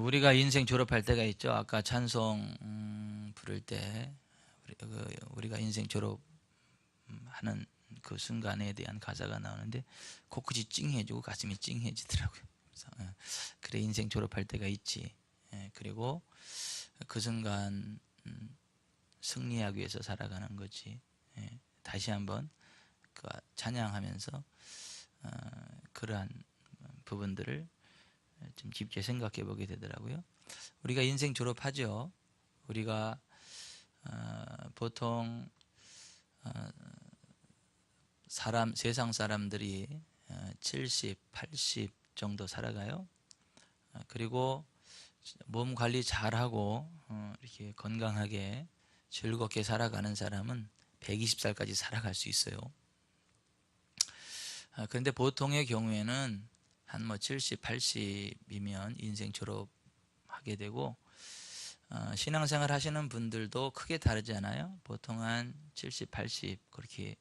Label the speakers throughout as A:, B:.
A: 우리가 인생 졸업할 때가 있죠. 아까 찬송 부를 때 우리가 인생 졸업하는 그 순간에 대한 가사가 나오는데 코끝이 찡해지고 가슴이 찡해지더라고요. 그래서 그래 인생 졸업할 때가 있지. 그리고 그 순간 승리하기 위해서 살아가는 거지. 다시 한번 그 찬양하면서 그러한 부분들을 좀 깊게 생각해 보게 되더라고요. 우리가 인생 졸업하죠. 우리가 보통 세상 사람들이 70, 80 정도 살아가요. 그리고 몸 관리 잘하고 이렇게 건강하게 즐겁게 살아가는 사람은 120살까지 살아갈 수 있어요. 그런데 보통의 경우에는 한 70, 80이면 인생 졸업하게 되고 신앙생활 하시는 분들도 크게 다르지 않아요. 보통 한 70, 80 그렇게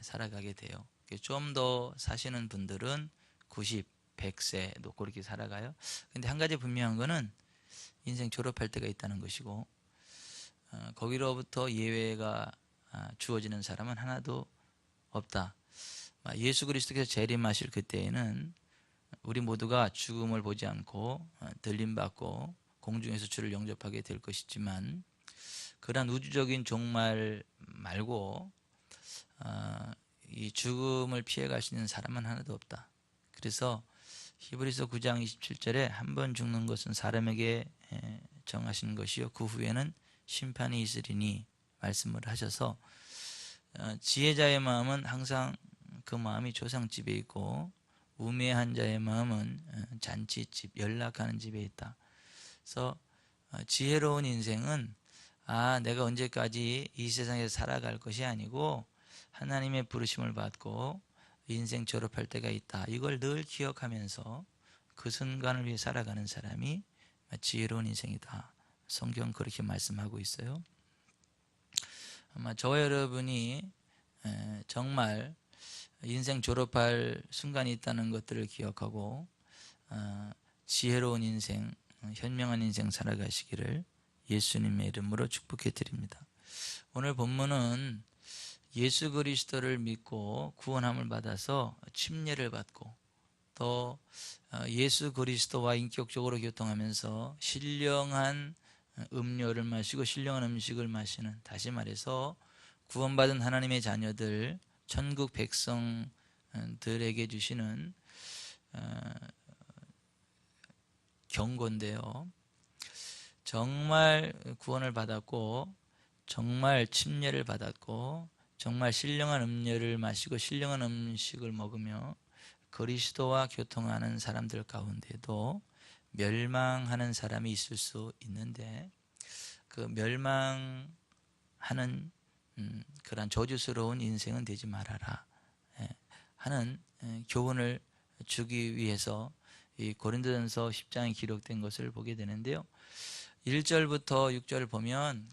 A: 살아가게 돼요. 좀 더 사시는 분들은 90, 100세도 그렇게 살아가요. 근데 한 가지 분명한 거는 인생 졸업할 때가 있다는 것이고 거기로부터 예외가 주어지는 사람은 하나도 없다. 예수 그리스도께서 재림하실 그때에는 우리 모두가 죽음을 보지 않고 들림받고 공중에서 주를 영접하게 될 것이지만 그러한 우주적인 종말 말고 이 죽음을 피해갈 수 있는 사람은 하나도 없다. 그래서 히브리서 9장 27절에 한 번 죽는 것은 사람에게 정하신 것이요 그 후에는 심판이 있으리니 말씀을 하셔서 지혜자의 마음은 항상 그 마음이 조상집에 있고 우매한 자의 마음은 잔치집, 연락하는 집에 있다. 그래서 지혜로운 인생은 내가 언제까지 이 세상에서 살아갈 것이 아니고 하나님의 부르심을 받고 인생 졸업할 때가 있다. 이걸 늘 기억하면서 그 순간을 위해 살아가는 사람이 지혜로운 인생이다. 성경 그렇게 말씀하고 있어요. 아마 저와 여러분이 정말 인생 졸업할 순간이 있다는 것들을 기억하고 지혜로운 인생, 현명한 인생 살아가시기를 예수님의 이름으로 축복해 드립니다. 오늘 본문은 예수 그리스도를 믿고 구원함을 받아서 침례를 받고 또 예수 그리스도와 인격적으로 교통하면서 신령한 음료를 마시고 신령한 음식을 마시는, 다시 말해서 구원받은 하나님의 자녀들 천국 백성들에게 주시는 경고인데요. 정말 구원을 받았고 정말 침례를 받았고 정말 신령한 음료를 마시고 신령한 음식을 먹으며 그리스도와 교통하는 사람들 가운데도 멸망하는 사람이 있을 수 있는데 그 멸망하는 그런 저주스러운 인생은 되지 말아라 하는 교훈을 주기 위해서 이 고린도전서 10장에 기록된 것을 보게 되는데요. 1절부터 6절을 보면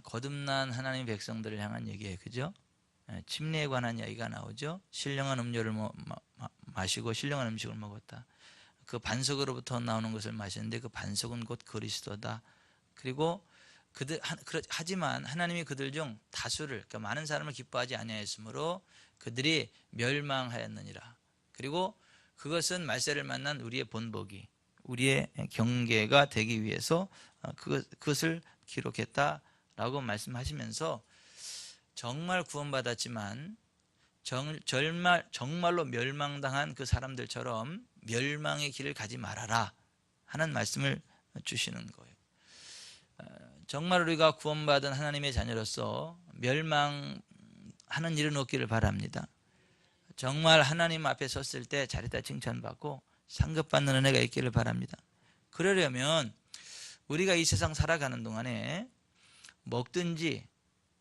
A: 거듭난 하나님의 백성들을 향한 얘기예요. 그죠? 침례에 관한 이야기가 나오죠. 신령한 음료를 마시고 신령한 음식을 먹었다. 그 반석으로부터 나오는 것을 마시는데 그 반석은 곧 그리스도다. 그리고 하지만 하나님이 그들 중 다수를, 그러니까 많은 사람을 기뻐하지 아니하였으므로 그들이 멸망하였느니라. 그리고 그것은 말세를 만난 우리의 본보기, 우리의 경계가 되기 위해서 그것을 기록했다라고 말씀하시면서 정말 구원받았지만 정말로 멸망당한 그 사람들처럼 멸망의 길을 가지 말아라 하는 말씀을 주시는 거예요. 정말 우리가 구원받은 하나님의 자녀로서 멸망하는 일은 없기를 바랍니다. 정말 하나님 앞에 섰을 때 잘했다 칭찬받고 상급받는 은혜가 있기를 바랍니다. 그러려면 우리가 이 세상 살아가는 동안에 먹든지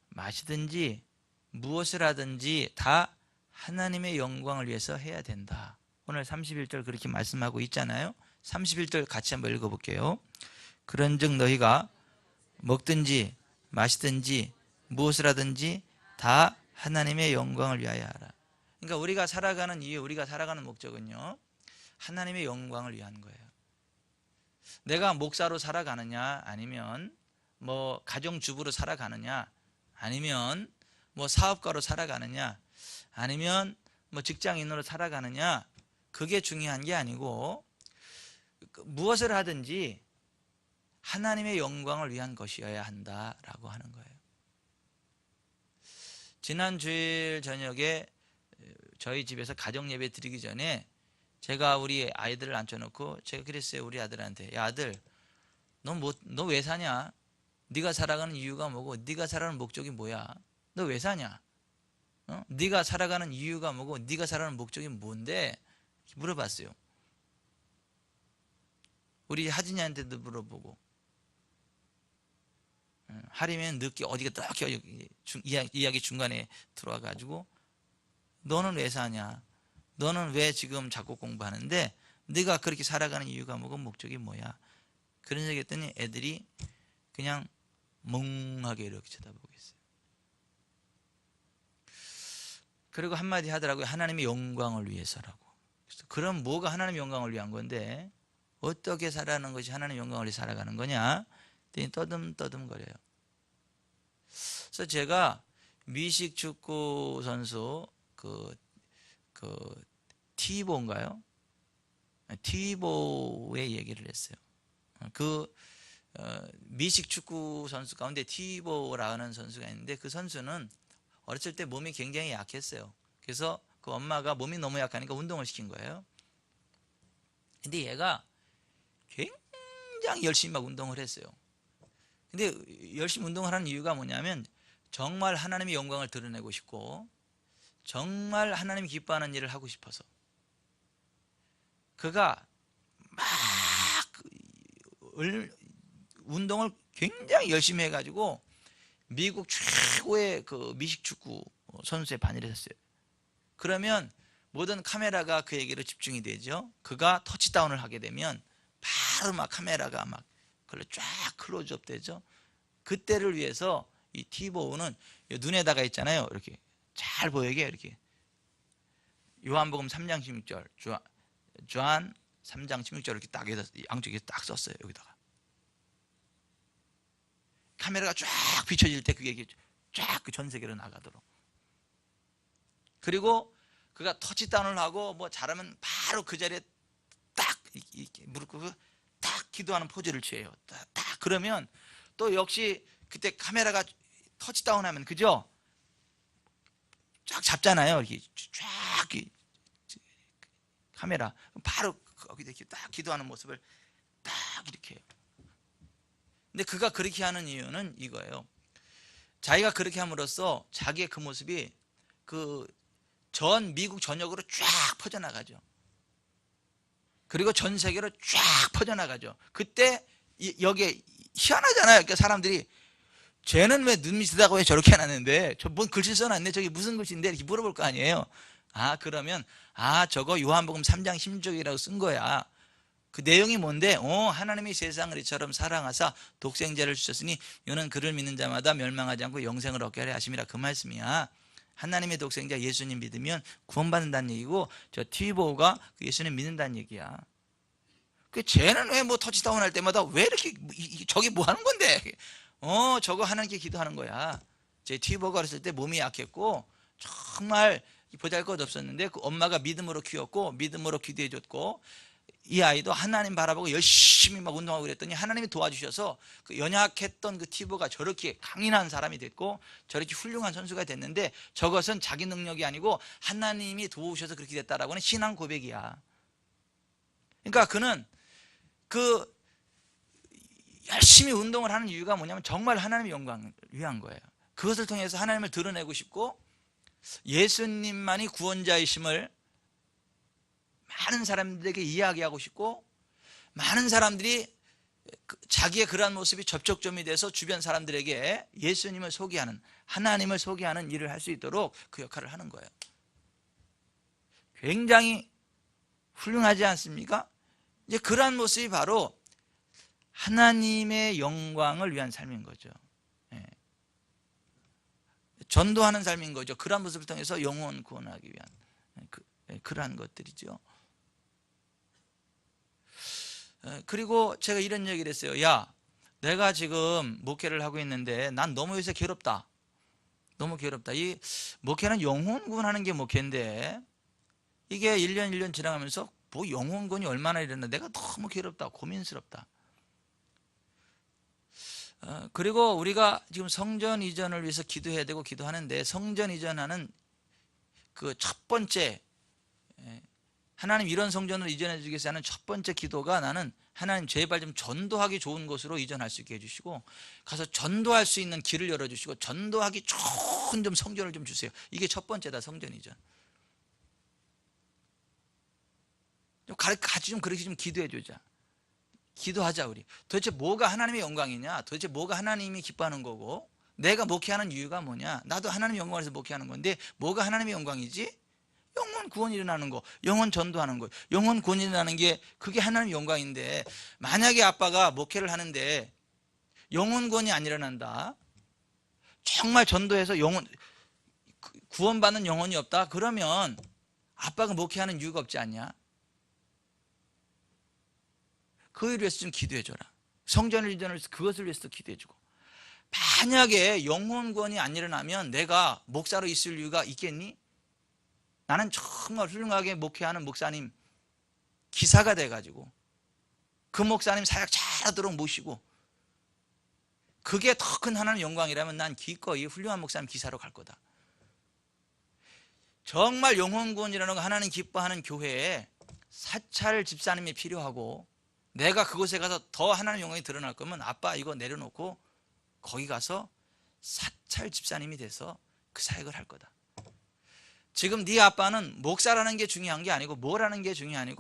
A: 마시든지 무엇을 하든지 다 하나님의 영광을 위해서 해야 된다. 오늘 31절 그렇게 말씀하고 있잖아요. 31절 같이 한번 읽어볼게요. 그런즉 너희가 먹든지 마시든지 무엇을 하든지 다 하나님의 영광을 위하여 하라. 그러니까 우리가 살아가는 이유, 우리가 살아가는 목적은요, 하나님의 영광을 위한 거예요. 내가 목사로 살아가느냐, 아니면 뭐 가정주부로 살아가느냐, 아니면 뭐 사업가로 살아가느냐, 아니면 뭐 직장인으로 살아가느냐, 그게 중요한 게 아니고 무엇을 하든지 하나님의 영광을 위한 것이어야 한다라고 하는 거예요. 지난 주일 저녁에 저희 집에서 가정 예배 드리기 전에 제가 우리 아이들을 앉혀놓고 제가 그랬어요. 우리 아들한테, 야 아들, 너 왜 사냐? 네가 살아가는 이유가 뭐고 네가 살아가는 목적이 뭐야? 너 왜 사냐? 네가 살아가는 이유가 뭐고 네가 살아가는 목적이 뭔데? 물어봤어요. 우리 하진이한테도 물어보고, 하리면 늦게 어디가 딱 이야기 중간에 들어와가지고, 너는 왜 사냐? 너는 왜 지금 작곡 공부하는데? 네가 그렇게 살아가는 이유가 뭐고 목적이 뭐야? 그런 얘기 했더니 애들이 그냥 멍하게 이렇게 쳐다보고 있어요. 그리고 한마디 하더라고요. 하나님의 영광을 위해서라고. 그래서 그럼 뭐가 하나님의 영광을 위한 건데 어떻게 살아가는 것이 하나님의 영광을 위해 살아가는 거냐? 떠듬떠듬거려요. 그래서 제가 미식 축구 선수 그 티보인가요? 티보의 얘기를 했어요. 미식 축구 선수 가운데 티보라는 선수가 있는데 그 선수는 어렸을 때 몸이 굉장히 약했어요. 그래서 그 엄마가 몸이 너무 약하니까 운동을 시킨 거예요. 근데 얘가 굉장히 열심히 막 운동을 했어요. 근데 열심히 운동을 하는 이유가 뭐냐면 정말 하나님의 영광을 드러내고 싶고 정말 하나님이 기뻐하는 일을 하고 싶어서. 그가 막 운동을 굉장히 열심히 해가지고 미국 최고의 그 미식축구 선수에 반열을 했어요. 그러면 모든 카메라가 그에게로 집중이 되죠. 그가 터치다운을 하게 되면 바로 막 카메라가 막 그걸로 쫙 클로즈업 되죠. 그때를 위해서 이 티보우는 눈에다가 있잖아요. 이렇게 잘 보이게 이렇게 요한복음 3장 16절, 주한 3장 16절 이렇게 딱 양쪽에 딱 썼어요. 여기다가 카메라가 쫙 비춰질 때 그게 쫙 전 세계로 나가도록. 그리고 그가 터치다운을 하고 뭐 잘하면 바로 그 자리에 딱 무릎 꿇고 딱 기도하는 포즈를 취해요. 딱 그러면 또 역시 그때 카메라가 터치다운하면 그죠? 쫙 잡잖아요. 이렇게 쫙 카메라 바로 거기다 이렇게 딱 기도하는 모습을 딱 이렇게 해요. 근데 그가 그렇게 하는 이유는 이거예요. 자기가 그렇게 함으로써 자기의 그 모습이 그 전 미국 전역으로 쫙 퍼져나가죠. 그리고 전 세계로 쫙 퍼져나가죠. 그때 여기에 희한하잖아요. 그러니까 사람들이 쟤는 왜 눈밑 쓰다가 왜 저렇게 해놨는데 저 뭔 글씨 써놨네 저기 무슨 글씨인데 이렇게 물어볼 거 아니에요. 그러면 저거 요한복음 3장 16절이라고 쓴 거야. 그 내용이 뭔데? 하나님이 세상을 이처럼 사랑하사 독생자를 주셨으니 이는 그를 믿는 자마다 멸망하지 않고 영생을 얻게 하려 하심이라. 그 말씀이야. 하나님의 독생자 예수님 믿으면 구원받는다는 얘기고 저 티보가 예수님 믿는다는 얘기야. 그 쟤는 왜 뭐 터치다운 할 때마다 왜 이렇게 저게 뭐 하는 건데? 저거 하나님께 기도하는 거야. 제 티보가 어렸을 때 몸이 약했고 정말 보잘것없었는데 그 엄마가 믿음으로 키웠고 믿음으로 기도해줬고 이 아이도 하나님 바라보고 열심히 막 운동하고 그랬더니 하나님이 도와주셔서 그 연약했던 그 티보가 저렇게 강인한 사람이 됐고 저렇게 훌륭한 선수가 됐는데 저것은 자기 능력이 아니고 하나님이 도우셔서 그렇게 됐다라고 하는 신앙 고백이야. 그러니까 그는 그 열심히 운동을 하는 이유가 뭐냐면 정말 하나님의 영광을 위한 거예요. 그것을 통해서 하나님을 드러내고 싶고 예수님만이 구원자이심을 많은 사람들에게 이야기하고 싶고 많은 사람들이 자기의 그러한 모습이 접촉점이 돼서 주변 사람들에게 예수님을 소개하는 하나님을 소개하는 일을 할 수 있도록 그 역할을 하는 거예요. 굉장히 훌륭하지 않습니까? 이제 그러한 모습이 바로 하나님의 영광을 위한 삶인 거죠. 전도하는 삶인 거죠. 그러한 모습을 통해서 영혼 구원하기 위한 그러한 것들이죠. 그리고 제가 이런 얘기를 했어요. 야, 내가 지금 목회를 하고 있는데 난 너무 요새 괴롭다. 너무 괴롭다. 이 목회는 영혼구원하는 게 목회인데 이게 1년 지나가면서 뭐 영혼구원이 얼마나 이랬나, 내가 너무 괴롭다, 고민스럽다. 그리고 우리가 지금 성전 이전을 위해서 기도해야 되고 기도하는데, 성전 이전하는 그 첫 번째, 하나님 이런 성전을 이전해 주기 위해서 하는 첫 번째 기도가, 나는 하나님 제발 좀 전도하기 좋은 곳으로 이전할 수 있게 해주시고, 가서 전도할 수 있는 길을 열어주시고, 전도하기 좋은 좀 성전을 좀 주세요. 이게 첫 번째다. 성전 이전. 같이 좀 그렇게 좀 기도해 주자. 기도하자. 우리 도대체 뭐가 하나님의 영광이냐, 도대체 뭐가 하나님이 기뻐하는 거고, 내가 목회하는 이유가 뭐냐, 나도 하나님의 영광을 위해서 목회하는 건데 뭐가 하나님의 영광이지? 영혼 구원이 일어나는 거, 영혼 전도하는 거, 영혼 구원이 일어나는 게 그게 하나님의 영광인데, 만약에 아빠가 목회를 하는데 영혼 구원이 안 일어난다, 정말 전도해서 영혼 구원받는 영혼이 없다, 그러면 아빠가 목회하는 이유가 없지 않냐? 그걸 위해서 좀 기도해줘라. 성전을 이전을 위해서, 그것을 위해서 기도해주고. 만약에 영혼 구원이 안 일어나면 내가 목사로 있을 이유가 있겠니? 나는 정말 훌륭하게 목회하는 목사님 기사가 돼가지고 그 목사님 사역 잘하도록 모시고, 그게 더 큰 하나님의 영광이라면 난 기꺼이 훌륭한 목사님 기사로 갈 거다. 정말 영혼 구원이라는 거 하나님 기뻐하는 교회에 사찰 집사님이 필요하고, 내가 그곳에 가서 더 하나님의 영광이 드러날 거면 아빠 이거 내려놓고 거기 가서 사찰 집사님이 돼서 그 사역을 할 거다. 지금 네 아빠는 목사라는 게 중요한 게 아니고 뭐라는 게 중요한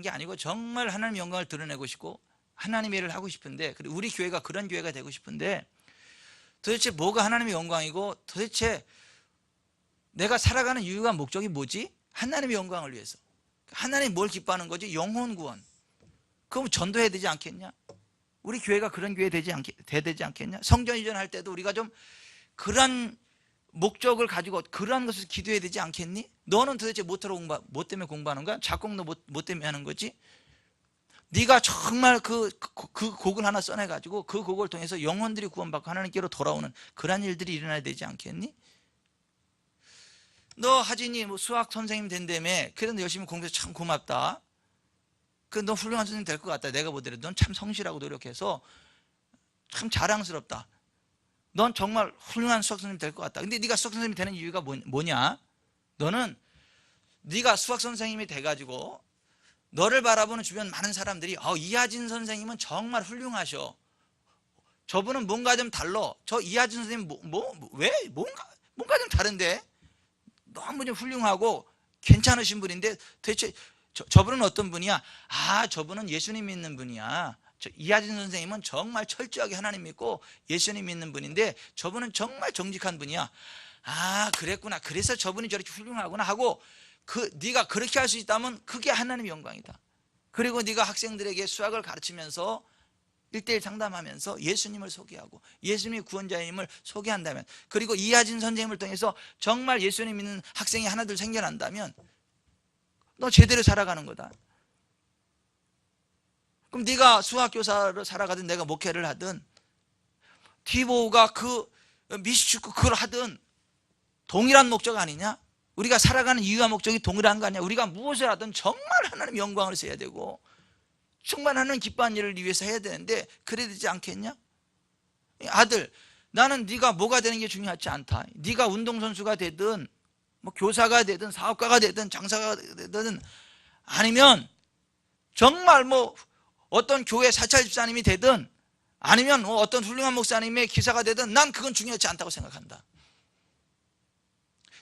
A: 게 아니고 정말 하나님의 영광을 드러내고 싶고 하나님의 일을 하고 싶은데, 그리고 우리 교회가 그런 교회가 되고 싶은데, 도대체 뭐가 하나님의 영광이고 도대체 내가 살아가는 이유가 목적이 뭐지? 하나님의 영광을 위해서. 하나님이 뭘 기뻐하는 거지? 영혼 구원. 그럼 전도해야 되지 않겠냐? 우리 교회가 그런 교회 돼야 되지 않겠냐? 성전 이전할 때도 우리가 좀 그런 목적을 가지고 그러한 것을 기도해야 되지 않겠니? 너는 도대체 뭐 때문에 공부하는 거야? 작곡 너 뭐 때문에 하는 거지? 네가 정말 그 곡을 하나 써내가지고 그 곡을 통해서 영혼들이 구원받고 하나님께로 돌아오는 그러한 일들이 일어나야 되지 않겠니? 너 하진이 뭐 수학 선생님 된다며, 그래도 너 열심히 공부해서 참 고맙다. 너 훌륭한 선생님 될 것 같다. 내가 보더라도 넌 참 성실하고 노력해서 참 자랑스럽다. 넌 정말 훌륭한 수학 선생님 될 것 같다. 근데 네가 수학 선생님이 되는 이유가 뭐냐? 너는 네가 수학 선생님이 돼가지고 너를 바라보는 주변 많은 사람들이 이하진 선생님은 정말 훌륭하셔. 저분은 뭔가 좀 달라. 저 이하진 선생님 왜 뭔가 좀 다른데 너무 좀 훌륭하고 괜찮으신 분인데 도대체 저분은 어떤 분이야? 저분은 예수님 믿는 분이야. 이하진 선생님은 정말 철저하게 하나님 믿고 예수님 믿는 분인데 저분은 정말 정직한 분이야. 그랬구나. 그래서 저분이 저렇게 훌륭하구나 하고, 네가 그렇게 할 수 있다면 그게 하나님의 영광이다. 그리고 네가 학생들에게 수학을 가르치면서 1대1 상담하면서 예수님을 소개하고 예수님이 구원자임을 소개한다면, 그리고 이하진 선생님을 통해서 정말 예수님 믿는 학생이 하나둘 생겨난다면 너 제대로 살아가는 거다. 그럼 네가 수학교사로 살아가든 내가 목회를 하든 티보가 그 미식축구 그걸 하든 동일한 목적 아니냐? 우리가 살아가는 이유와 목적이 동일한 거 아니냐? 우리가 무엇을 하든 정말 하나님 영광을 써야 되고 정말 하나님 기뻐하는 일을 위해서 해야 되는데 그래야 되지 않겠냐? 아들, 나는 네가 뭐가 되는 게 중요하지 않다. 네가 운동선수가 되든 뭐 교사가 되든 사업가가 되든 장사가 되든 아니면 정말 뭐 어떤 교회 사찰 집사님이 되든 아니면 어떤 훌륭한 목사님의 기사가 되든 난 그건 중요하지 않다고 생각한다.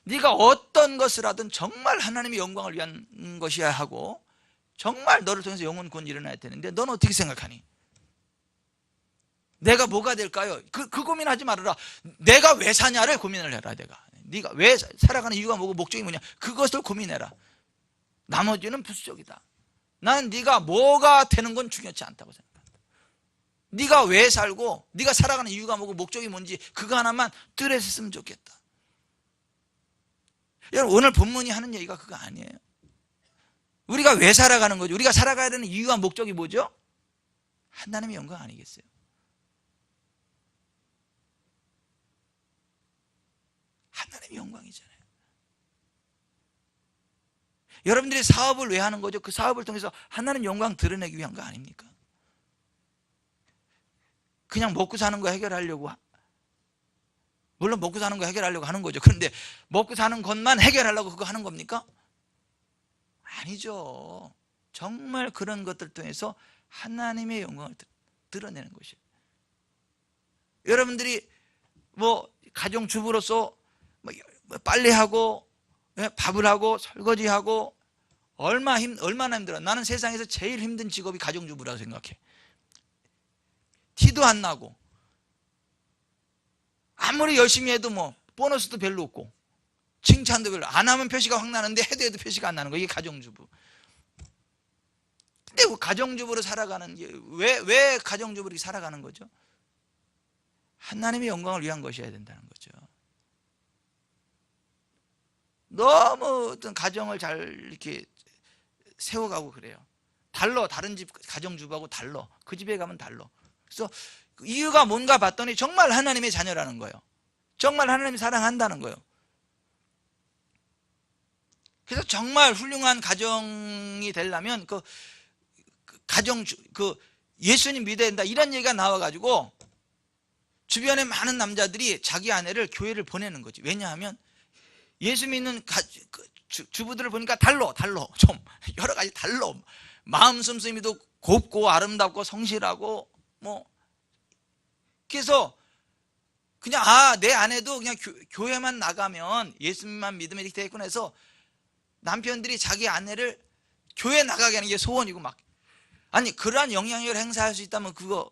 A: 네가 어떤 것을 하든 정말 하나님의 영광을 위한 것이어야 하고 정말 너를 통해서 영혼 구원이 일어나야 되는데 넌 어떻게 생각하니? 내가 뭐가 될까요? 그 고민하지 말아라. 내가 왜 사냐를 고민을 해라. 네가 왜 살아가는 이유가 뭐고 목적이 뭐냐, 그것을 고민해라. 나머지는 부수적이다. 난 네가 뭐가 되는 건 중요하지 않다고 생각한다. 네가 왜 살고 네가 살아가는 이유가 뭐고 목적이 뭔지 그거 하나만 뚜렷했으면 좋겠다. 여러분, 오늘 본문이 하는 얘기가 그거 아니에요. 우리가 왜 살아가는 거죠? 우리가 살아가야 되는 이유와 목적이 뭐죠? 하나님의 영광 아니겠어요? 하나님의 영광이잖아요. 여러분들이 사업을 왜 하는 거죠? 그 사업을 통해서 하나님 영광 드러내기 위한 거 아닙니까? 그냥 먹고 사는 거 해결하려고, 물론 먹고 사는 거 해결하려고 하는 거죠. 그런데 먹고 사는 것만 해결하려고 그거 하는 겁니까? 아니죠. 정말 그런 것들 통해서 하나님의 영광을 드러내는 것이에요. 여러분들이 뭐 가정주부로서 뭐 빨래하고 밥을 하고 설거지하고 얼마나 힘들어. 나는 세상에서 제일 힘든 직업이 가정주부라고 생각해. 티도 안 나고 아무리 열심히 해도 뭐 보너스도 별로 없고 칭찬도 별로, 안 하면 표시가 확 나는데 해도 표시가 안 나는 거. 이게 가정주부. 근데 가정주부로 살아가는 게 왜 가정주부로 살아가는 거죠? 하나님의 영광을 위한 것이어야 된다는 거죠. 너무 어떤 가정을 잘 이렇게 세워가고 그래요. 다른 집 가정주부하고 달라. 그 집에 가면 달라. 그래서 이유가 뭔가 봤더니 정말 하나님의 자녀라는 거예요. 정말 하나님이 사랑한다는 거예요. 그래서 정말 훌륭한 가정이 되려면 예수님 믿어야 된다 이런 얘기가 나와가지고 주변에 많은 남자들이 자기 아내를 교회를 보내는 거지. 왜냐하면 예수 믿는 주부들을 보니까 달라. 좀 여러 가지 달라. 마음 씀씀이도 곱고 아름답고 성실하고 뭐. 그래서 그냥 내 아내도 그냥 교회만 나가면 예수님만 믿으면 이렇게 되겠구나 해서 남편들이 자기 아내를 교회 나가게 하는 게 소원이고 막. 아니 그러한 영향력을 행사할 수 있다면 그거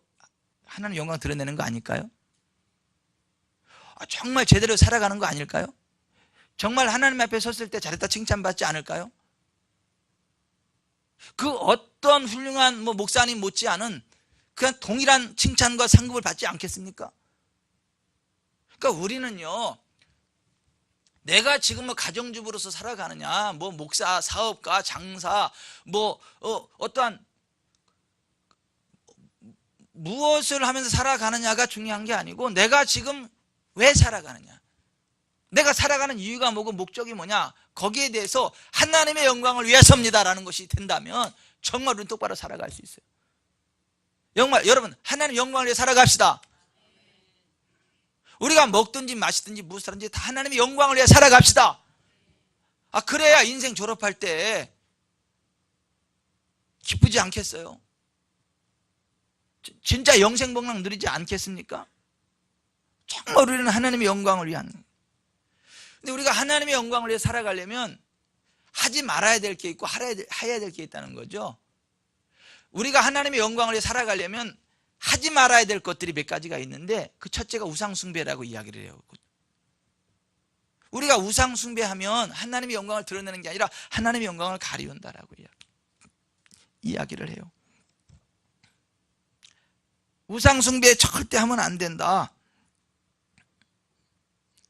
A: 하나님 영광 드러내는 거 아닐까요? 정말 제대로 살아가는 거 아닐까요? 정말 하나님 앞에 섰을 때 잘했다 칭찬받지 않을까요? 그 어떤 훌륭한 목사님 못지않은 그냥 동일한 칭찬과 상급을 받지 않겠습니까? 그러니까 우리는요, 내가 지금 가정주부로서 살아가느냐, 목사, 사업가, 장사, 어떠한 무엇을 하면서 살아가느냐가 중요한 게 아니고 내가 지금 왜 살아가느냐, 내가 살아가는 이유가 뭐고 목적이 뭐냐, 거기에 대해서 하나님의 영광을 위해서입니다라는 것이 된다면 정말 눈 똑바로 살아갈 수 있어요. 정말 여러분 하나님 영광을 위해 살아갑시다. 우리가 먹든지 마시든지 무엇을 하든지 다 하나님의 영광을 위해 살아갑시다. 그래야 인생 졸업할 때 기쁘지 않겠어요? 진짜 영생복락 누리지 않겠습니까? 정말 우리는 하나님의 영광을 위한. 근데 우리가 하나님의 영광을 위해 살아가려면 하지 말아야 될 게 있고 해야 될 게 있다는 거죠. 우리가 하나님의 영광을 위해 살아가려면 하지 말아야 될 것들이 몇 가지가 있는데 그 첫째가 우상숭배라고 이야기를 해요. 우리가 우상숭배하면 하나님의 영광을 드러내는 게 아니라 하나님의 영광을 가리운다라고 이야기를 해요. 우상숭배 절대 하면 안 된다.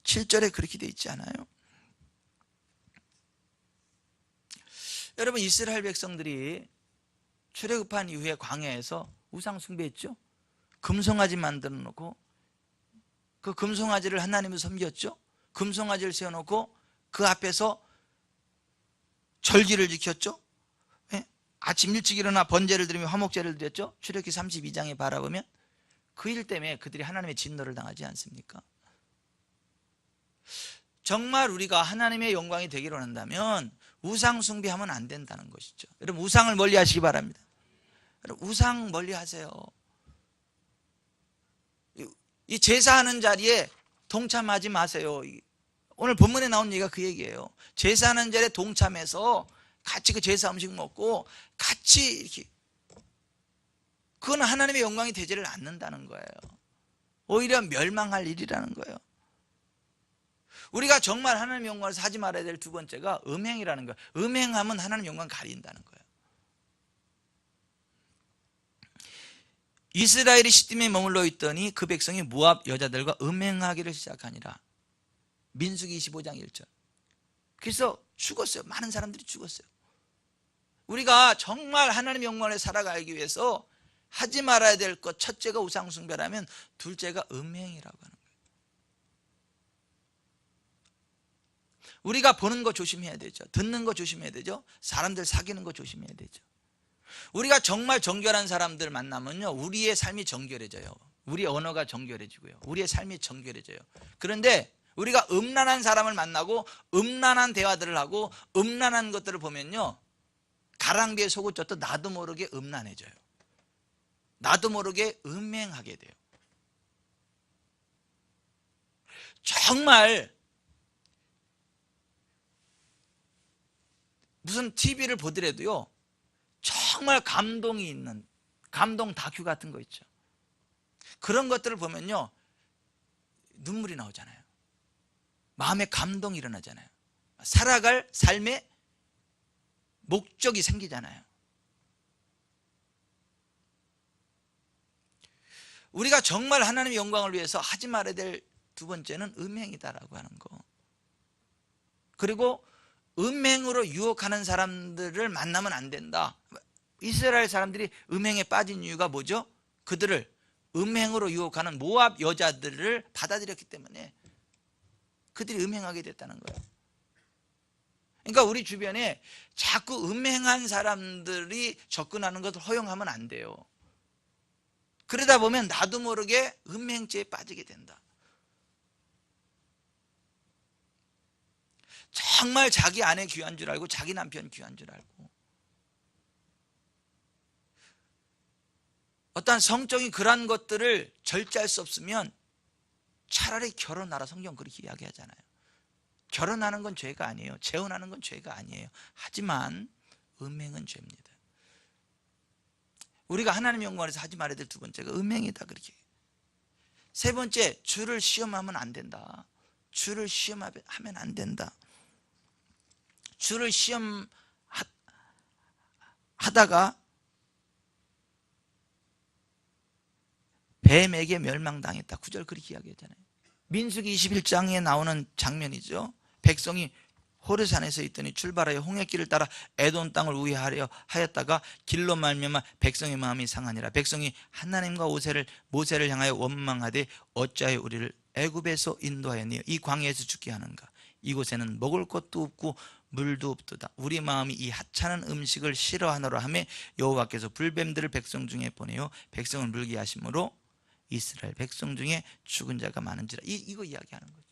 A: 7절에 그렇게 돼 있지 않아요? 여러분 이스라엘 백성들이 출애굽한 이후에 광야에서 우상숭배했죠. 금송아지 만들어 놓고 그 금송아지를 하나님을 섬겼죠. 금송아지를 세워놓고 그 앞에서 절기를 지켰죠. 아침 일찍 일어나 번제를 드리며 화목제를 드렸죠. 출애굽기 32장에 바라보면 그 일 때문에 그들이 하나님의 진노를 당하지 않습니까? 정말 우리가 하나님의 영광이 되기를 원한다면 우상 숭배하면 안 된다는 것이죠. 여러분 우상을 멀리 하시기 바랍니다. 여러분 우상 멀리 하세요. 이 제사하는 자리에 동참하지 마세요. 오늘 본문에 나온 얘기가 그 얘기예요. 제사하는 자리에 동참해서 같이 그 제사 음식 먹고 같이 이렇게, 그건 하나님의 영광이 되지를 않는다는 거예요. 오히려 멸망할 일이라는 거예요. 우리가 정말 하나님의 영광을 하지 말아야 될 두 번째가 음행이라는 거예요. 음행하면 하나님의 영광을 가린다는 거예요. 이스라엘이 시딤에 머물러 있더니 그 백성이 모압 여자들과 음행하기를 시작하니라. 민수기 25장 1절. 그래서 죽었어요. 많은 사람들이 죽었어요. 우리가 정말 하나님의 영광을 살아가기 위해서 하지 말아야 될 것 첫째가 우상숭배라면 둘째가 음행이라고 하는 거예요. 우리가 보는 거 조심해야 되죠. 듣는 거 조심해야 되죠. 사람들 사귀는 거 조심해야 되죠. 우리가 정말 정결한 사람들 만나면요, 우리의 삶이 정결해져요. 우리의 언어가 정결해지고요, 우리의 삶이 정결해져요. 그런데 우리가 음란한 사람을 만나고 음란한 대화들을 하고 음란한 것들을 보면요, 가랑비에 속을 젖도 나도 모르게 음란해져요. 나도 모르게 음행하게 돼요. 정말 무슨 TV를 보더라도요, 정말 감동이 있는 감동 다큐 같은 거 있죠. 그런 것들을 보면요, 눈물이 나오잖아요. 마음에 감동이 일어나잖아요. 살아갈 삶의 목적이 생기잖아요. 우리가 정말 하나님의 영광을 위해서 하지 말아야 될 두 번째는 음행이다라고 하는 거. 그리고 음행으로 유혹하는 사람들을 만나면 안 된다. 이스라엘 사람들이 음행에 빠진 이유가 뭐죠? 그들을 음행으로 유혹하는 모압 여자들을 받아들였기 때문에 그들이 음행하게 됐다는 거예요. 그러니까 우리 주변에 자꾸 음행한 사람들이 접근하는 것을 허용하면 안 돼요. 그러다 보면 나도 모르게 음행죄에 빠지게 된다. 정말 자기 아내 귀한 줄 알고 자기 남편 귀한 줄 알고 어떠한 성적인 그러한 것들을 절제할 수 없으면 차라리 결혼하라. 성경 그렇게 이야기하잖아요. 결혼하는 건 죄가 아니에요. 재혼하는 건 죄가 아니에요. 하지만 음행은 죄입니다. 우리가 하나님의 영광에서 하지 말아야 될 두 번째가 음행이다. 그렇게. 세 번째, 주를 시험하면 안 된다. 주를 시험하면 안 된다. 주를 시험하다가 뱀에게 멸망당했다. 9절 그렇게 이야기하잖아요. 민수기 21장에 나오는 장면이죠. 백성이 호르산에서 있더니 출발하여 홍해길을 따라 에돔 땅을 우회하려 하였다가 길로 말미암아 백성의 마음이 상하니라. 백성이 하나님과 모세를 향하여 원망하되 어찌하여 우리를 애굽에서 인도하였니? 이 광야에서 죽게 하는가? 이곳에는 먹을 것도 없고 물도 없도다. 우리 마음이 이 하찮은 음식을 싫어하노라 하며 여호와께서 불뱀들을 백성 중에 보내어 백성을 물게 하심으로 이스라엘 백성 중에 죽은 자가 많은지라. 이거 이야기하는 거죠.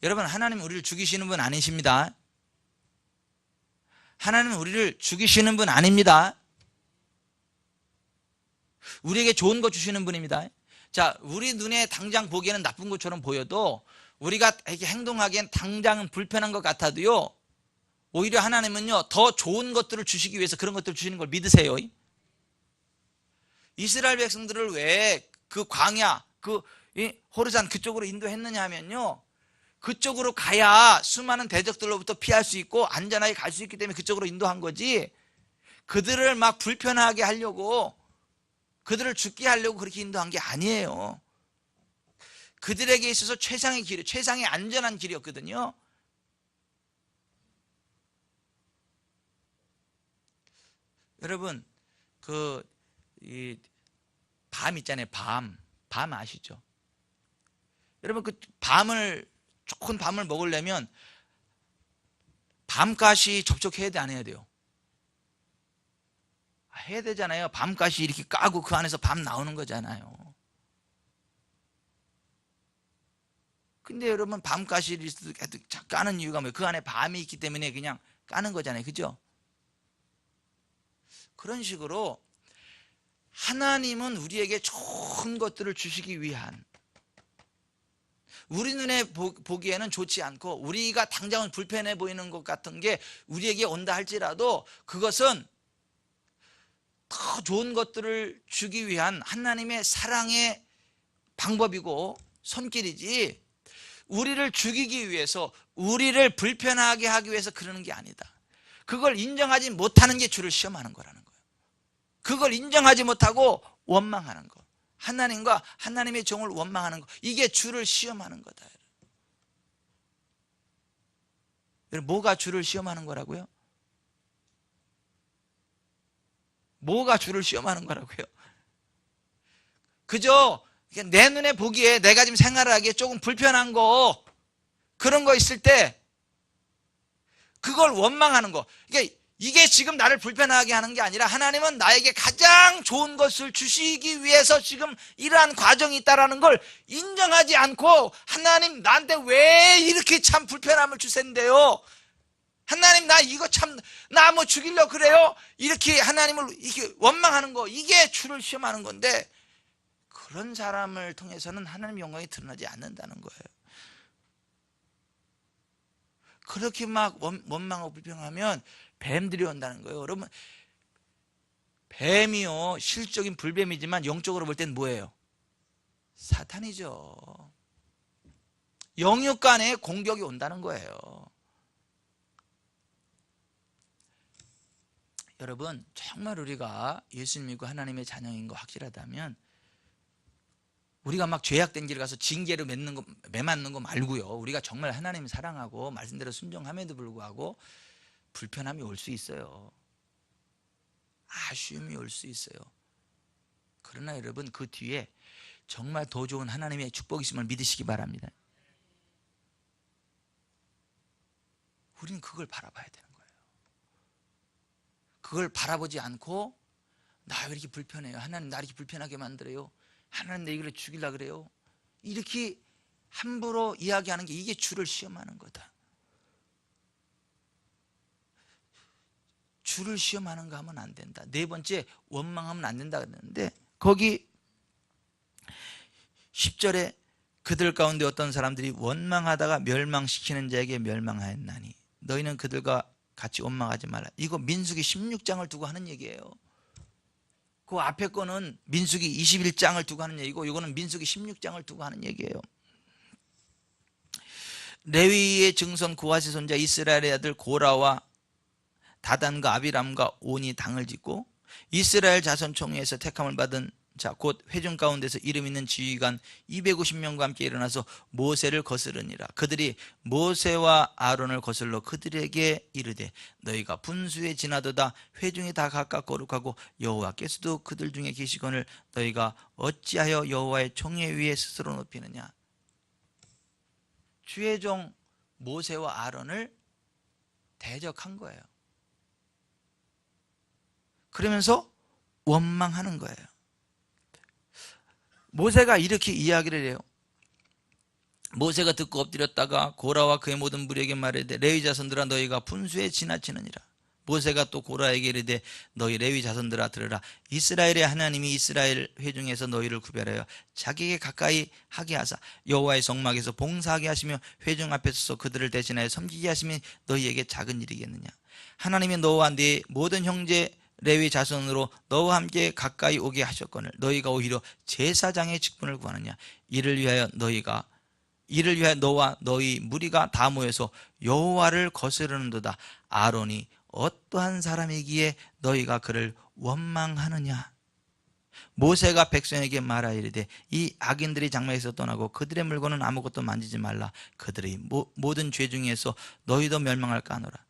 A: 여러분, 하나님은 우리를 죽이시는 분 아니십니다. 하나님은 우리를 죽이시는 분 아닙니다. 우리에게 좋은 거 주시는 분입니다. 자, 우리 눈에 당장 보기에는 나쁜 것처럼 보여도 우리가 이렇게 행동하기엔 당장은 불편한 것 같아도요, 오히려 하나님은요 더 좋은 것들을 주시기 위해서 그런 것들을 주시는 걸 믿으세요. 이스라엘 백성들을 왜 그 광야, 그 호르산 그쪽으로 인도했느냐 하면요, 그쪽으로 가야 수많은 대적들로부터 피할 수 있고 안전하게 갈 수 있기 때문에 그쪽으로 인도한 거지, 그들을 막 불편하게 하려고, 그들을 죽게 하려고 그렇게 인도한 게 아니에요. 그들에게 있어서 최상의 길, 최상의 안전한 길이었거든요. 여러분, 밤 있잖아요. 밤 아시죠? 여러분, 좋은 밤을 먹으려면 밤가시 접촉해야 돼, 안 해야 돼요? 해야 되잖아요. 밤가시 이렇게 까고 그 안에서 밤 나오는 거잖아요. 근데 여러분, 밤가시를 까는 이유가 뭐예요? 그 안에 밤이 있기 때문에 그냥 까는 거잖아요. 그죠? 그런 식으로 하나님은 우리에게 좋은 것들을 주시기 위한, 우리 눈에 보기에는 좋지 않고 우리가 당장은 불편해 보이는 것 같은 게 우리에게 온다 할지라도 그것은 더 좋은 것들을 주기 위한 하나님의 사랑의 방법이고 손길이지, 우리를 죽이기 위해서, 우리를 불편하게 하기 위해서 그러는 게 아니다. 그걸 인정하지 못하는 게 주를 시험하는 거라는 거예요. 그걸 인정하지 못하고 원망하는 거, 하나님과 하나님의 종을 원망하는 거, 이게 주를 시험하는 거다. 여러분, 뭐가 주를 시험하는 거라고요? 뭐가 주를 시험하는 거라고요? 그저 내 눈에 보기에 내가 지금 생활을 하기에 조금 불편한 거, 그런 거 있을 때 그걸 원망하는 거. 이게 지금 나를 불편하게 하는 게 아니라 하나님은 나에게 가장 좋은 것을 주시기 위해서 지금 이러한 과정이 있다는 걸 인정하지 않고, 하나님 나한테 왜 이렇게 참 불편함을 주센데요? 하나님 나 이거 참 나 뭐 죽이려고 그래요? 이렇게 하나님을 이렇게 원망하는 거, 이게 주를 시험하는 건데, 그런 사람을 통해서는 하나님 영광이 드러나지 않는다는 거예요. 그렇게 막 원망하고 불평하면 뱀들이 온다는 거예요. 여러분, 뱀이요, 실적인 불뱀이지만 영적으로 볼 땐 뭐예요? 사탄이죠. 영육 간에 공격이 온다는 거예요. 여러분, 정말 우리가 예수님 믿고 하나님의 자녀인 거 확실하다면, 우리가 막 죄악된 길을 가서 징계를 매맞는 거 말고요, 우리가 정말 하나님을 사랑하고 말씀대로 순종함에도 불구하고 불편함이 올 수 있어요. 아쉬움이 올 수 있어요. 그러나 여러분, 그 뒤에 정말 더 좋은 하나님의 축복이 있음을 믿으시기 바랍니다. 우리는 그걸 바라봐야 되는 거예요. 그걸 바라보지 않고, 나 왜 이렇게 불편해요? 하나님 나 이렇게 불편하게 만들어요? 하나님 내 이걸 죽이려고 그래요? 이렇게 함부로 이야기하는 게, 이게 주를 시험하는 거다. 주를 시험하는 거 하면 안 된다. 네 번째, 원망하면 안 된다 그랬는데, 거기 10절에 그들 가운데 어떤 사람들이 원망하다가 멸망시키는 자에게 멸망하였나니 너희는 그들과 같이 원망하지 말라. 이거 민수기 16장을 두고 하는 얘기예요. 그 앞에 거는 민수기 21장을 두고 하는 얘기고, 이거는 민수기 16장을 두고 하는 얘기예요. 레위의 증손 고핫의 손자 이스라엘의 아들 고라와 다단과 아비람과 온이 당을 짓고, 이스라엘 자손 총회에서 택함을 받은 자 곧 회중 가운데서 이름 있는 지휘관 250명과 함께 일어나서 모세를 거스르니라. 그들이 모세와 아론을 거슬러 그들에게 이르되 너희가 분수에 지나도다 회중이 다 각각 거룩하고 여호와께서도 그들 중에 계시거늘 너희가 어찌하여 여호와의 총회 위에 스스로 높이느냐. 주의 종 모세와 아론을 대적한 거예요. 그러면서 원망하는 거예요. 모세가 이렇게 이야기를 해요. 모세가 듣고 엎드렸다가 고라와 그의 모든 무리에게 말하되 레위 자손들아 너희가 분수에 지나치느니라. 모세가 또 고라에게 이르되 너희 레위 자손들아 들으라. 이스라엘의 하나님이 이스라엘 회중에서 너희를 구별하여 자기에게 가까이 하게 하사 여호와의 성막에서 봉사하게 하시며 회중 앞에 서서 그들을 대신하여 섬기게 하심이 너희에게 작은 일이겠느냐. 하나님이 너와 네 모든 형제 레위 자손으로 너와 함께 가까이 오게 하셨거늘 너희가 오히려 제사장의 직분을 구하느냐. 이를 위하여 너와 너희 무리가 다 모여서 여호와를 거스르는도다. 아론이 어떠한 사람이기에 너희가 그를 원망하느냐. 모세가 백성에게 말하이르되 이 악인들이 장막에서 떠나고 그들의 물건은 아무것도 만지지 말라. 그들의 모든 죄 중에서 너희도 멸망할까 하노라.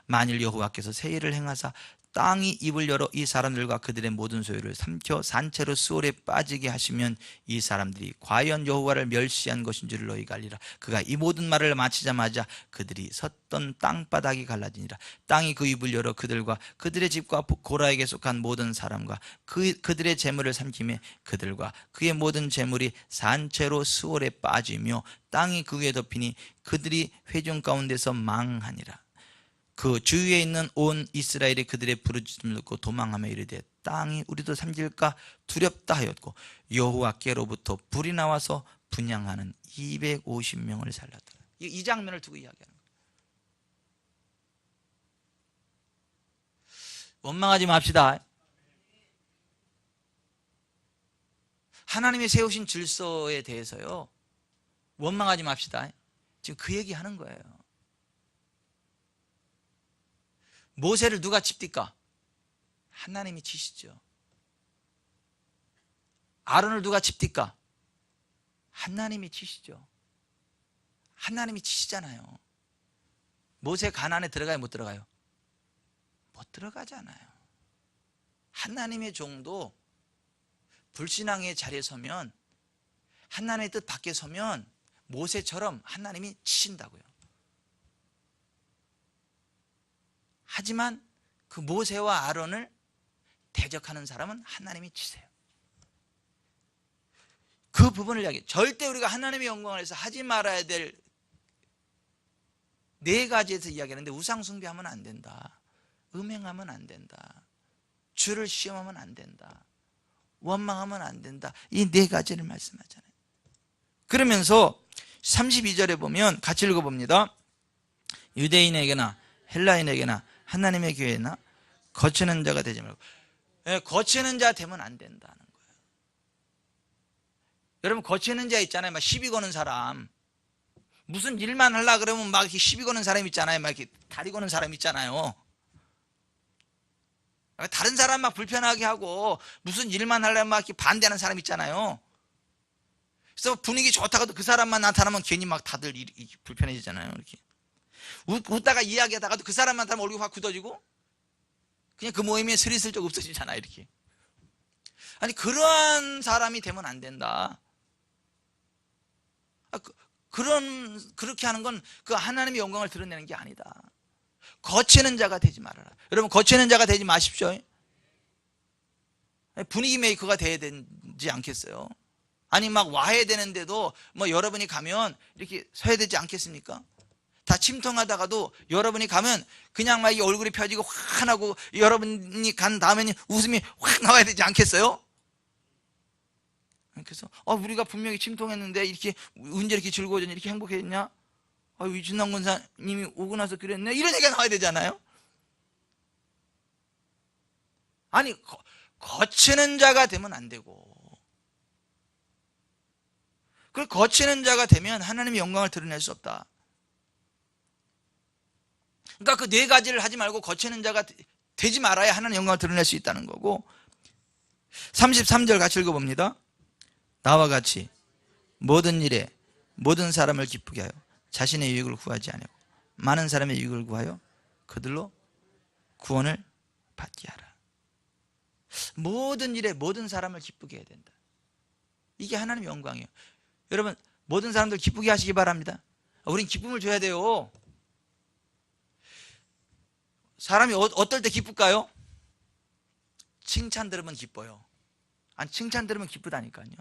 A: 만일 여호와께서 세일을 행하사 땅이 입을 열어 이 사람들과 그들의 모든 소유를 삼켜 산채로 수월에 빠지게 하시면 이 사람들이 과연 여호와를 멸시한 것인 줄을 너희가 알리라. 그가 이 모든 말을 마치자마자 그들이 섰던 땅바닥이 갈라지니라. 땅이 그 입을 열어 그들과 그들의 집과 고라에게 속한 모든 사람과 그들의 재물을 삼키매 그들과 그의 모든 재물이 산채로 수월에 빠지며 땅이 그 위에 덮이니 그들이 회중 가운데서 망하니라. 그 주위에 있는 온 이스라엘이 그들의 부르짖음을 듣고 도망하며 이르되 땅이 우리도 삼킬까 두렵다 하였고 여호와께로부터 불이 나와서 분향하는 250명을 살렸더라. 이 장면을 두고 이야기하는 거예요. 원망하지 맙시다. 하나님이 세우신 질서에 대해서요, 원망하지 맙시다. 지금 그 얘기 하는 거예요. 모세를 누가 칩니까? 하나님이 치시죠. 아론을 누가 칩니까? 하나님이 치시죠. 하나님이 치시잖아요. 모세 가나안에 들어가요, 못 들어가요? 못 들어가잖아요. 하나님의 종도 불신앙의 자리에 서면, 하나님의 뜻 밖에 서면 모세처럼 하나님이 치신다고요. 하지만 그 모세와 아론을 대적하는 사람은 하나님이 치세요. 그 부분을 이야기해요. 절대 우리가 하나님의 영광을 위해서 하지 말아야 될 네 가지에서 이야기하는데, 우상 숭배하면 안 된다, 음행하면 안 된다, 주를 시험하면 안 된다, 원망하면 안 된다, 이 네 가지를 말씀하잖아요. 그러면서 32절에 보면 같이 읽어봅니다. 유대인에게나 헬라인에게나 하나님의 교회나 거치는 자가 되지 말고. 거치는 자 되면 안 된다는 거예요. 여러분, 거치는 자 있잖아요. 막 시비 거는 사람, 무슨 일만 하려 그러면 막 이렇게 시비 거는 사람 있잖아요. 막 이렇게 다리 거는 사람 있잖아요. 다른 사람 막 불편하게 하고 무슨 일만 하려면 막 이렇게 반대하는 사람 있잖아요. 그래서 분위기 좋다가도 그 사람만 나타나면 괜히 막 다들 불편해지잖아요. 이렇게 웃다가 이야기하다가도 그 사람만 나타나면 얼굴이 확 굳어지고 그냥 그 모임에 스리슬쩍 없어지잖아요. 이렇게. 아니, 그러한 사람이 되면 안 된다. 그렇게 하는 건 그 하나님의 영광을 드러내는 게 아니다. 거치는 자가 되지 말아라. 여러분, 거치는 자가 되지 마십시오. 분위기 메이커가 돼야 되지 않겠어요? 아니, 막 와야 되는데도 뭐 여러분이 가면 이렇게 서야 되지 않겠습니까? 다 침통하다가도 여러분이 가면 그냥 막 얼굴이 펴지고 환하고, 여러분이 간 다음에는 웃음이 확 나와야 되지 않겠어요? 그래서 우리가 분명히 침통했는데 이렇게 언제 이렇게 즐거워졌냐, 이렇게 행복했냐, 이준남 권사님이 오고 나서 그랬네, 이런 얘기가 나와야 되잖아요. 아니, 거치는 자가 되면 안 되고, 그 거치는 자가 되면 하나님의 영광을 드러낼 수 없다. 그러니까 그 네 가지를 하지 말고 거치는 자가 되지 말아야 하나님의 영광을 드러낼 수 있다는 거고. 33절 같이 읽어봅니다. 나와 같이 모든 일에 모든 사람을 기쁘게 하여 자신의 유익을 구하지 아니하고 많은 사람의 유익을 구하여 그들로 구원을 받게 하라. 모든 일에 모든 사람을 기쁘게 해야 된다. 이게 하나님의 영광이에요. 여러분, 모든 사람들 기쁘게 하시기 바랍니다. 우린 기쁨을 줘야 돼요. 사람이 어떨 때 기쁠까요? 칭찬 들으면 기뻐요. 아니, 칭찬 들으면 기쁘다니까요.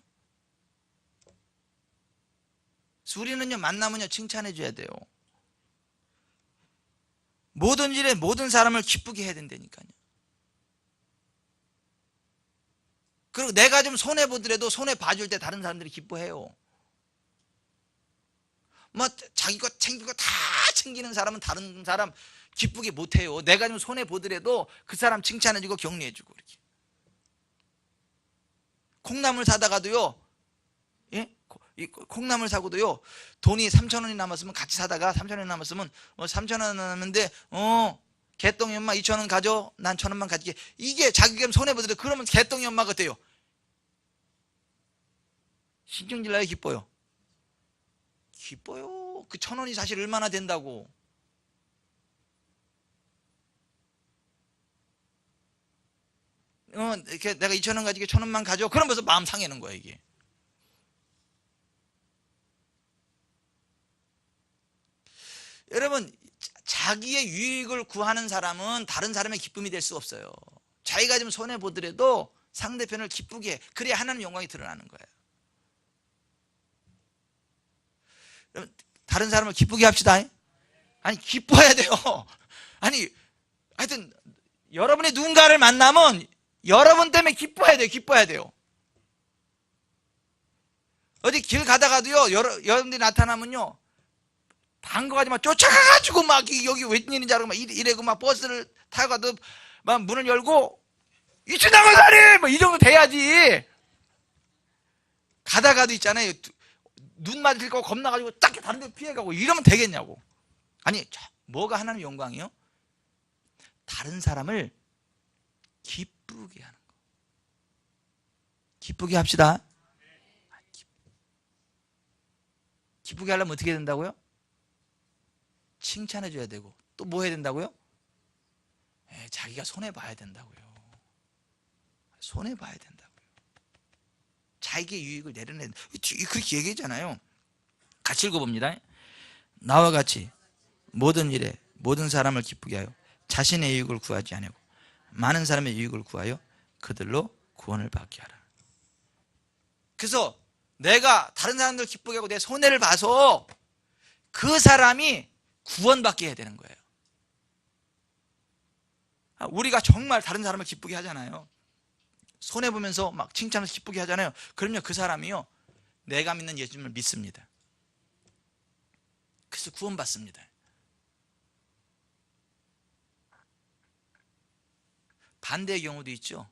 A: 우리는요, 만나면요 칭찬해 줘야 돼요. 모든 일에 모든 사람을 기쁘게 해야 된다니까요. 그리고 내가 좀 손해 보더라도 손해 봐줄 때 다른 사람들이 기뻐해요. 뭐 자기 거 챙기고 다 챙기는 사람은 다른 사람 기쁘게 못해요. 내가 좀 손해 보더라도 그 사람 칭찬해주고 격려해주고. 이렇게 콩나물 사다가도요, 예? 이 콩나물 사고도요, 돈이 3,000원이 남았으면 같이 사다가 3,000원이 남았으면 3,000원 남았는데 개똥이 엄마 2,000원 가져, 난 1,000원만 가질게, 이게 자기가 손해보더라도 그러면 개똥이 엄마가 돼요. 신경질 나요, 기뻐요? 기뻐요. 그 1,000원이 사실 얼마나 된다고. 이렇게 내가 2,000원 가지게 1,000원만 가져, 그러면서 마음 상해는 거야 이게. 여러분, 자기의 유익을 구하는 사람은 다른 사람의 기쁨이 될 수 없어요. 자기가 좀 손해 보더라도 상대편을 기쁘게 해. 그래야 하나님의 영광이 드러나는 거예요. 여러분, 다른 사람을 기쁘게 합시다. 아니, 기뻐해야 돼요. 아니, 하여튼 여러분이 누군가를 만나면 여러분 때문에 기뻐해야 돼요. 기뻐해야 돼요. 어디 길 가다가도요, 여러분들이 나타나면요, 반가워가지고 막 쫓아가가지고 막 여기 웬일인지 알고 막 이래고 막 버스를 타고 가도 막 문을 열고 이춘남 사리 뭐 이 정도 돼야지. 가다가도 있잖아요, 눈 맞을 거 겁나가지고 딱 다른 데 피해가고 이러면 되겠냐고. 아니, 뭐가 하나님의 영광이요? 다른 사람을 기쁘게 하는 거. 기쁘게 합시다. 기쁘게 하려면 어떻게 해야 된다고요? 칭찬해 줘야 되고, 또 뭐 해야 된다고요? 자기가 손해 봐야 된다고요. 손해봐야 된다고요. 자기의 유익을 내려내야 된다. 그렇게 얘기했잖아요. 같이 읽어봅니다. 나와 같이 모든 일에 모든 사람을 기쁘게 하여 자신의 유익을 구하지 아니하고 많은 사람의 유익을 구하여 그들로 구원을 받게 하라. 그래서 내가 다른 사람들 기쁘게 하고 내 손해를 봐서 그 사람이 구원받게 해야 되는 거예요. 우리가 정말 다른 사람을 기쁘게 하잖아요. 손해보면서 막 칭찬해서 기쁘게 하잖아요. 그럼요, 그 사람이요, 내가 믿는 예수님을 믿습니다. 그래서 구원받습니다. 반대의 경우도 있죠.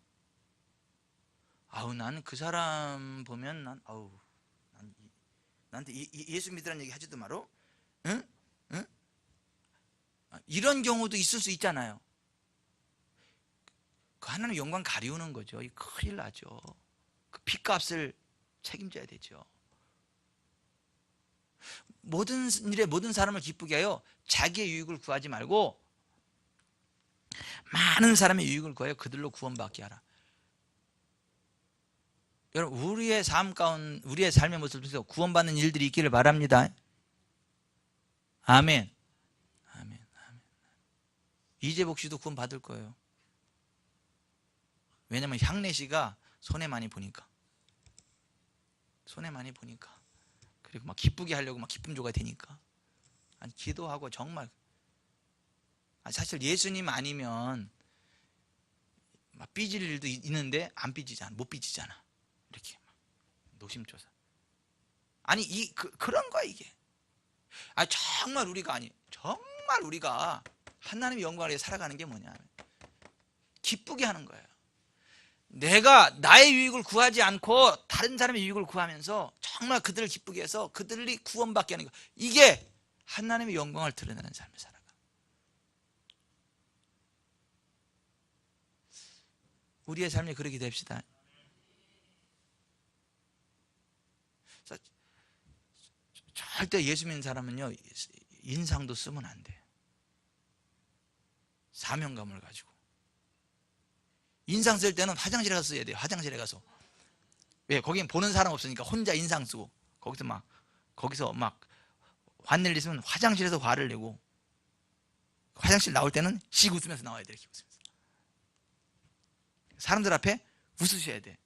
A: 나는 그 사람 보면 나한테 예수 믿으라는 얘기 하지도 마라. 응? 응? 이런 경우도 있을 수 있잖아요. 그 하나님 영광 가리우는 거죠. 이 큰일 나죠. 그 핏값을 책임져야 되죠. 모든 일에 모든 사람을 기쁘게 하여 자기의 유익을 구하지 말고 많은 사람의 유익을 구하여 그들로 구원받게 하라. 여러분, 우리의 삶 가운데, 우리의 삶의 모습을 통해서 구원받는 일들이 있기를 바랍니다. 아멘. 아멘. 아멘. 이재복 씨도 구원받을 거예요. 왜냐면 향래 씨가 손해 많이 보니까. 그리고 막 기쁘게 하려고 막 기쁨 줘가 되니까. 아니, 기도하고 정말. 사실 예수님 아니면 막 삐질 일도 있는데 안 삐지잖아. 못 삐지잖아. 이렇게 노심초사. 아니, 그런 거야 이게. 정말 우리가 하나님의 영광을 위해 살아가는 게 뭐냐, 기쁘게 하는 거예요. 내가 나의 유익을 구하지 않고 다른 사람의 유익을 구하면서 정말 그들을 기쁘게 해서 그들이 구원받게 하는 거, 이게 하나님의 영광을 드러내는 삶을 살아가. 우리의 삶이 그렇게 됩시다. 절대 예수 믿는 사람은요, 인상도 쓰면 안 돼. 사명감을 가지고. 인상 쓸 때는 화장실에 가서 써야 돼요. 화장실에 가서. 왜? 거긴 보는 사람 없으니까 혼자 인상 쓰고, 거기서 막 화낼 일 있으면 화장실에서 화를 내고, 화장실 나올 때는 씩 웃으면서 나와야 돼. 이렇게 웃으면서. 사람들 앞에 웃으셔야 돼.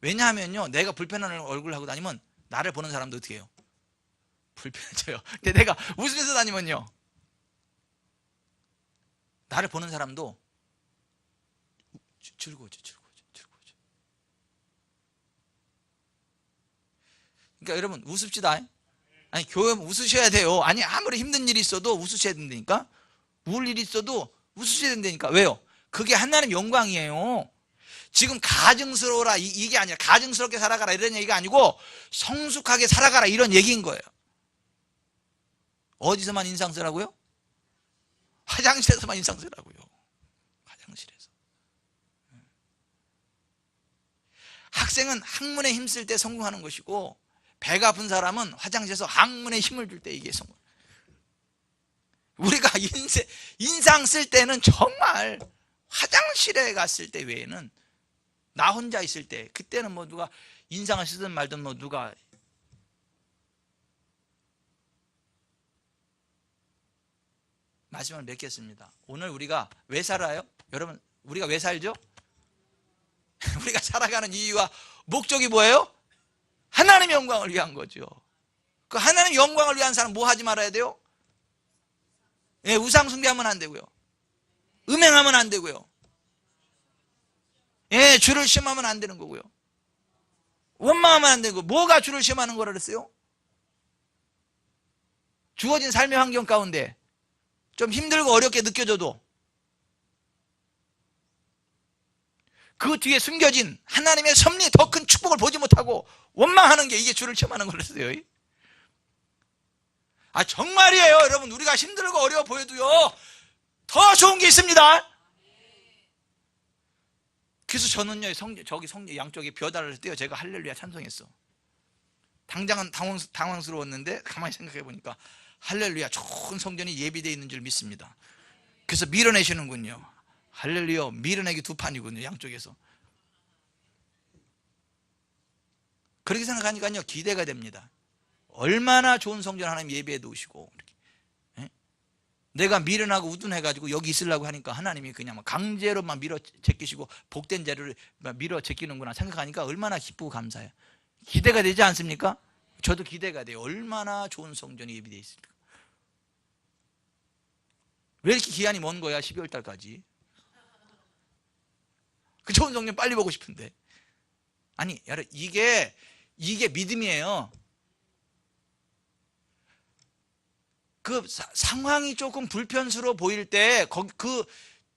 A: 왜냐하면요, 내가 불편한 얼굴을 하고 다니면 나를 보는 사람도 어떻게 해요? 불편해져요. 근데 내가 웃으면서 다니면요, 나를 보는 사람도 즐거워져. 그러니까 여러분, 웃읍시다. 아니, 교회 웃으셔야 돼요. 아니, 아무리 힘든 일이 있어도 웃으셔야 된다니까. 울 일이 있어도 웃으셔야 된다니까. 왜요? 그게 하나님 영광이에요. 지금 가증스러워라 이게 아니라, 가증스럽게 살아가라 이런 얘기가 아니고 성숙하게 살아가라 이런 얘기인 거예요. 어디서만 인상 쓰라고요? 화장실에서만 인상 쓰라고요. 화장실에서. 학생은 학문에 힘쓸 때 성공하는 것이고, 배가 아픈 사람은 화장실에서 학문에 힘을 줄 때 이게 성공. 우리가 인상 쓸 때는 정말 화장실에 갔을 때 외에는, 나 혼자 있을 때, 그때는 뭐 누가 인상을 쓰든 말든 뭐 누가. 마지막으로 맺겠습니다. 오늘 우리가 왜 살아요? 여러분, 우리가 왜 살죠? 우리가 살아가는 이유와 목적이 뭐예요? 하나님의 영광을 위한 거죠. 그 하나님의 영광을 위한 사람 뭐 하지 말아야 돼요? 우상 숭배하면 안 되고요. 음행하면 안 되고요. 주를 시험하면 안 되는 거고요. 원망하면 안 되고. 뭐가 주를 시험하는 거라 그랬어요? 주어진 삶의 환경 가운데 좀 힘들고 어렵게 느껴져도 그 뒤에 숨겨진 하나님의 섭리, 더 큰 축복을 보지 못하고 원망하는 게, 이게 주를 시험하는 거랬어요. 정말이에요. 여러분, 우리가 힘들고 어려워 보여도요, 더 좋은 게 있습니다. 그래서 저는요, 저기 성전 양쪽에 벼다를 떼어 제가 할렐루야 찬송했어. 당장은 당황스러웠는데 가만히 생각해 보니까 할렐루야, 좋은 성전이 예비되어 있는 줄 믿습니다. 그래서 밀어내시는군요. 할렐루야, 밀어내기 두 판이군요, 양쪽에서. 그렇게 생각하니까요 기대가 됩니다. 얼마나 좋은 성전 하나님 예배해 놓으시고 이렇게. 예? 내가 미련하고 우둔해가지고 여기 있으려고 하니까 하나님이 그냥 막 강제로 막 밀어 제끼시고 복된 자리를 막 밀어 제끼는구나 생각하니까 얼마나 기쁘고 감사해요. 기대가 되지 않습니까? 저도 기대가 돼요. 얼마나 좋은 성전이 예비되어 있습니까? 왜 이렇게 기한이 먼 거야 12월 달까지. 그 좋은 성전 빨리 보고 싶은데. 아니 여러분 이게 믿음이에요. 그 상황이 조금 불편스러워 보일 때 그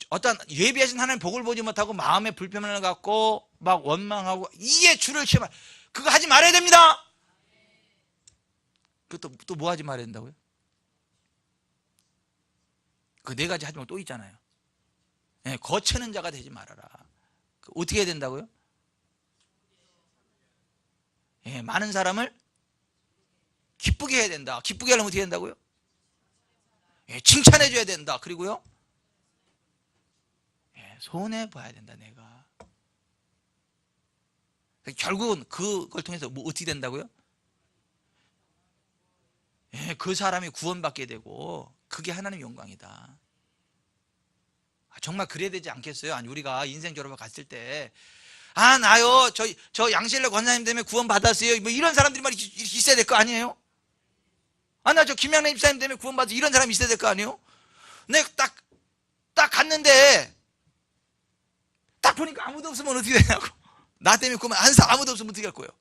A: 어떤 예비하신 하나님 복을 보지 못하고 마음에 불편함을 갖고 막 원망하고 이게 주를 취하 그거 하지 말아야 됩니다. 그것도 또 뭐 하지 말아야 된다고요? 그 네 가지 하지 말고 또 있잖아요. 네, 거치는 자가 되지 말아라. 어떻게 해야 된다고요? 예, 많은 사람을 기쁘게 해야 된다. 기쁘게 하려면 어떻게 된다고요? 예, 칭찬해 줘야 된다. 그리고요 예, 손해 봐야 된다. 내가 결국은 그걸 통해서 뭐 어떻게 된다고요? 예, 그 사람이 구원받게 되고 그게 하나님의 영광이다. 정말 그래야 되지 않겠어요? 아니 우리가 인생 졸업을 갔을 때 나요 저 양실래 권사님 때문에 구원받았어요 뭐 이런 사람들이 막 있어야 될 거 아니에요? 나 저 김양래 집사님 때문에 구원받았어요 이런 사람이 있어야 될 거 아니에요? 내가 딱 갔는데 딱 보니까 아무도 없으면 어떻게 되냐고. 나 때문에 구원 아무도 없으면 어떻게 할 거예요?